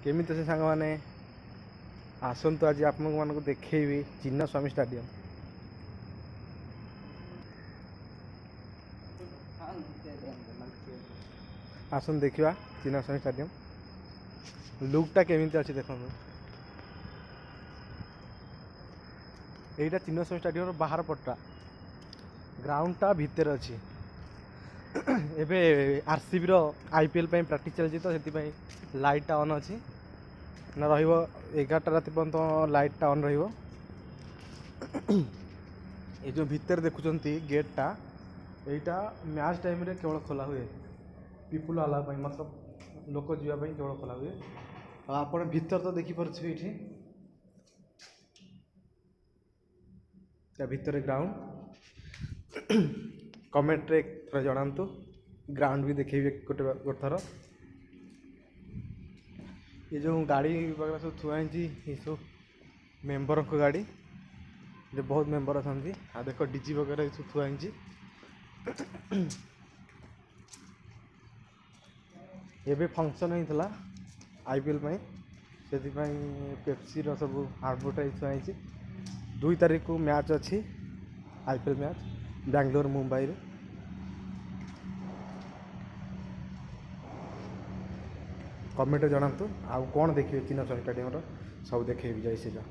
केमिति से सांग मैंने आसतु आज आप देखी चिन्नास्वामी स्टाडियम। आसन देखा चिन्नास्वामी स्टाडियम लुकटा केमिति अच्छी देखो। यहीटा चिन्नास्वामी स्टाडियम बाहर पट्टा ग्राउंडटा भितर अच्छी एबे आरसीबी रो आईपीएल प्रैक्टिस चलती तो से लाइटा ऑन अच्छी ना रहिबो 11टा राति पर्यंत लाइटा ऑन रहिबो। ये जो भितर देखुचंती गेटटा एटा मैच टाइम रे केवल खोला हुए पीपुल आला मतलब लोक जीवा केवल खोला हुए। आप भीतर तो देखी पारे ये भितर ग्राउंड कमेंट रे थोड़ा जणांतु ग्राउंड भी देखेबे गोटे थर। ये जो गाड़ी वगैरह सब थुआ ये सब मेंबर को गाड़ी ये बहुत मेंबर अच्छा देख डीजी वगैरह सब थुआ एबे फंक्शन होता आईपीएल से पेप्सी रो सब एडवर्टाइज थुआ 2 तारीख को मैच अच्छी आईपीएल मैच बेंगलोर मुंबई रे। कमेंट जनातु आउ कौन देखिए चिन्नास्वामी स्टाडियम सब देखे जाए।